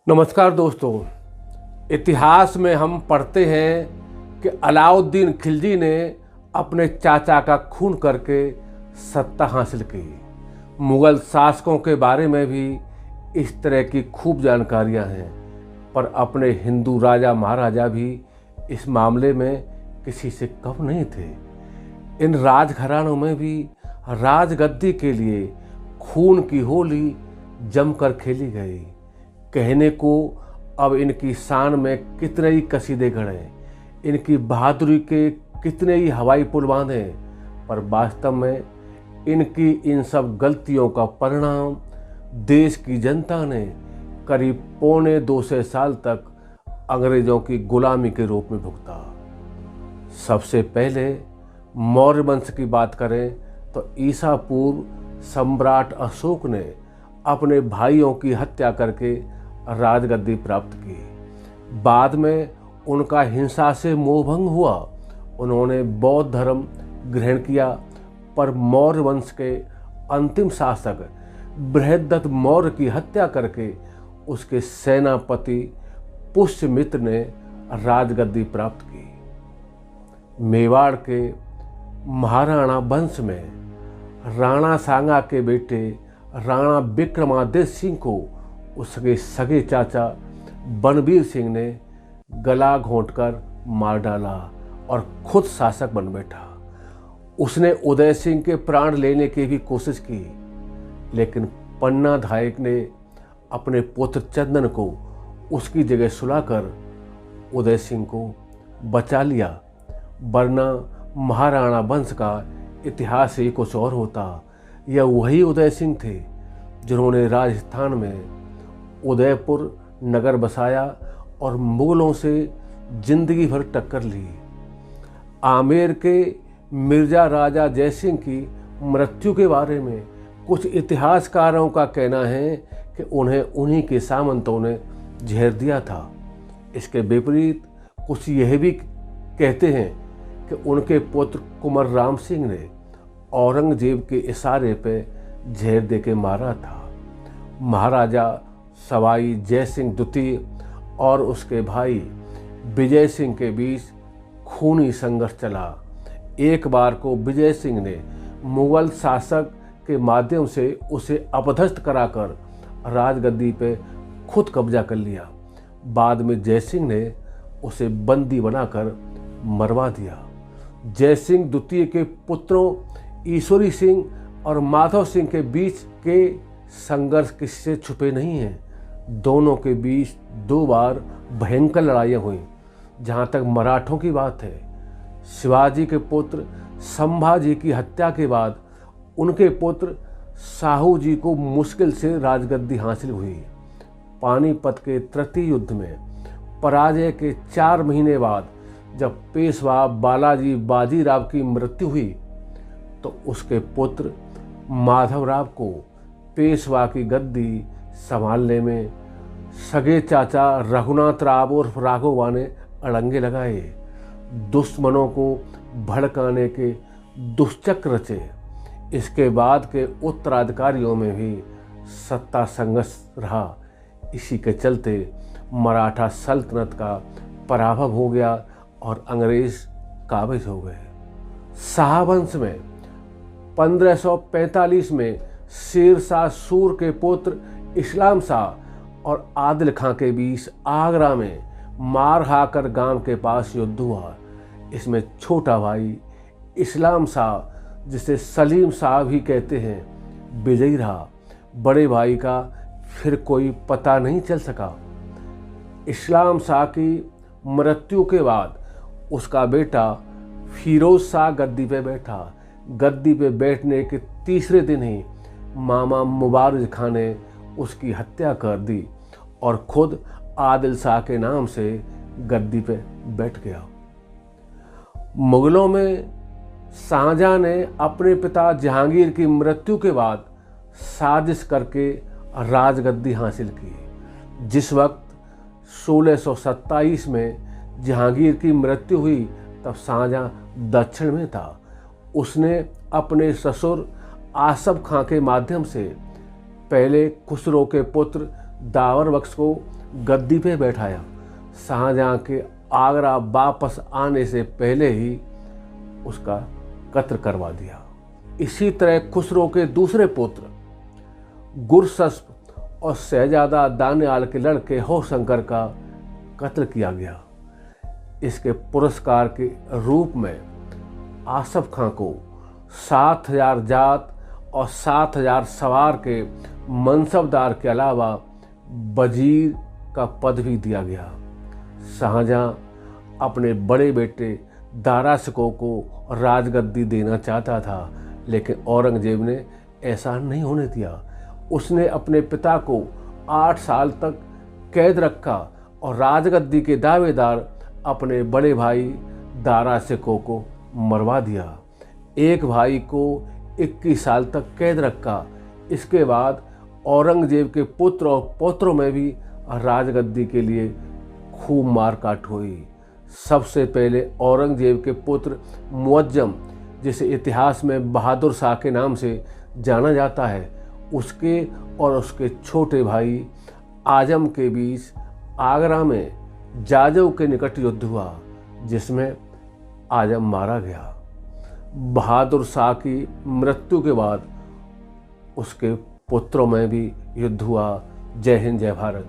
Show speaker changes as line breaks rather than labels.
नमस्कार दोस्तों। इतिहास में हम पढ़ते हैं कि अलाउद्दीन खिलजी ने अपने चाचा का खून करके सत्ता हासिल की। मुग़ल शासकों के बारे में भी इस तरह की खूब जानकारियां हैं, पर अपने हिंदू राजा महाराजा भी इस मामले में किसी से कम नहीं थे। इन राजघरानों में भी राजगद्दी के लिए खून की होली जमकर खेली गई। कहने को अब इनकी शान में कितने ही कसीदे गढ़े, इनकी बहादुरी के कितने ही हवाई पुल बांधे, पर वास्तव में इनकी इन सब गलतियों का परिणाम देश की जनता ने करीब 2.25 साल तक अंग्रेजों की गुलामी के रूप में भुगता। सबसे पहले मौर्य वंश की बात करें तो ईसा पूर्व सम्राट अशोक ने अपने भाइयों की हत्या करके राजगद्दी प्राप्त की। बाद में उनका हिंसा से मोहभंग हुआ, उन्होंने बौद्ध धर्म ग्रहण किया, पर मौर्य वंश के अंतिम शासक बृहद्रथ मौर्य की हत्या करके उसके सेनापति पुष्यमित्र ने राजगद्दी प्राप्त की। मेवाड़ के महाराणा वंश में राणा सांगा के बेटे राणा विक्रमादित्य सिंह को उसके सगे चाचा बनवीर सिंह ने गला घोंटकर मार डाला और खुद शासक बन बैठा। उसने उदय सिंह के प्राण लेने की भी कोशिश की, लेकिन पन्ना धायक ने अपने पुत्र चंदन को उसकी जगह सुलाकर उदय सिंह को बचा लिया, वरना महाराणा वंश का इतिहास ही कुछ और होता। यह वही उदय सिंह थे जिन्होंने राजस्थान में उदयपुर नगर बसाया और मुगलों से जिंदगी भर टक्कर ली। आमेर के मिर्जा राजा जयसिंह की मृत्यु के बारे में कुछ इतिहासकारों का कहना है कि उन्हें उन्हीं के सामंतों ने जहर दिया था। इसके विपरीत कुछ यह भी कहते हैं कि उनके पुत्र कुंवर राम सिंह ने औरंगजेब के इशारे पर जहर देके मारा था। महाराजा सवाई जय सिंह द्वितीय और उसके भाई विजय सिंह के बीच खूनी संघर्ष चला। एक बार को विजय सिंह ने मुगल शासक के माध्यम से उसे अपदस्थ कराकर राजगद्दी पे खुद कब्जा कर लिया। बाद में जय सिंह ने उसे बंदी बनाकर मरवा दिया। जय सिंह द्वितीय के पुत्रों ईश्वरी सिंह और माधव सिंह के बीच के संघर्ष किससे छुपे नहीं हैं। दोनों के बीच 2 बार भयंकर लड़ाइयाँ हुई। जहाँ तक मराठों की बात है, शिवाजी के पुत्र संभाजी की हत्या के बाद उनके पुत्र साहू जी को मुश्किल से राजगद्दी हासिल हुई। पानीपत के तृतीय युद्ध में पराजय के 4 महीने बाद जब पेशवा बालाजी बाजीराव की मृत्यु हुई, तो उसके पुत्र माधवराव को पेशवा की गद्दी संभालने में सगे चाचा रघुनाथ राव उर्फ राघोबा ने अड़ंगे लगाए। दुश्मनों को भड़काने के दुष्चक्र रचे। इसके बाद के उत्तराधिकारियों में भी सत्ता संघर्ष रहा। इसी के चलते मराठा सल्तनत का पराभव हो गया और अंग्रेज काबिज हो गए। शाहवंश में 1545 में शेर शाह सूर के पुत्र इस्लाम शाह और आदिल खां के बीच आगरा में मारहाकर गांव के पास युद्ध हुआ। इसमें छोटा भाई इस्लाम शाह, जिसे सलीम शाह भी कहते हैं, विजयी रहा। बड़े भाई का फिर कोई पता नहीं चल सका। इस्लाम शाह की मृत्यु के बाद उसका बेटा फिरोज शाह गद्दी पे बैठा। गद्दी पे बैठने के तीसरे दिन ही मामा मुबारक खां ने उसकी हत्या कर दी और खुद आदिल शाह के नाम से गद्दी पे बैठ गया। मुगलों में शाहजहां ने अपने पिता जहांगीर की मृत्यु के बाद साजिश करके राजगद्दी हासिल की। जिस वक्त 1627 में जहांगीर की मृत्यु हुई, तब शाहजहां दक्षिण में था। उसने अपने ससुर आसफ खां के माध्यम से पहले खुसरो के पुत्र दावर बख्श को गद्दी पे बैठाया। शाहजहां के आगरा वापस आने से पहले ही उसका कत्ल करवा दिया। इसी तरह खुसरो के दूसरे पुत्र गुरशस्प और शहजादा दानियाल के लड़के होशंकर का कत्ल किया गया। इसके पुरस्कार के रूप में आसफ खां को 7,000 जात और 7,000 सवार के मनसबदार के अलावा वजीर का पद भी दिया गया। शाहजहां अपने बड़े बेटे दारा शिकोह को राजगद्दी देना चाहता था, लेकिन औरंगजेब ने ऐसा नहीं होने दिया। उसने अपने पिता को 8 साल तक कैद रखा और राजगद्दी के दावेदार अपने बड़े भाई दारा शिकोह को मरवा दिया। एक भाई को 21 साल तक कैद रखा। इसके बाद औरंगजेब के पुत्र और पौत्रों में भी राजगद्दी के लिए खूब मारकाट हुई। सबसे पहले औरंगजेब के पुत्र मुअज्जम, जिसे इतिहास में बहादुर शाह के नाम से जाना जाता है, उसके और उसके छोटे भाई आजम के बीच आगरा में जाजऊ के निकट युद्ध हुआ, जिसमें आजम मारा गया। बहादुर शाह की मृत्यु के बाद उसके पुत्रों में भी युद्ध हुआ। जय हिंद, जय भारत।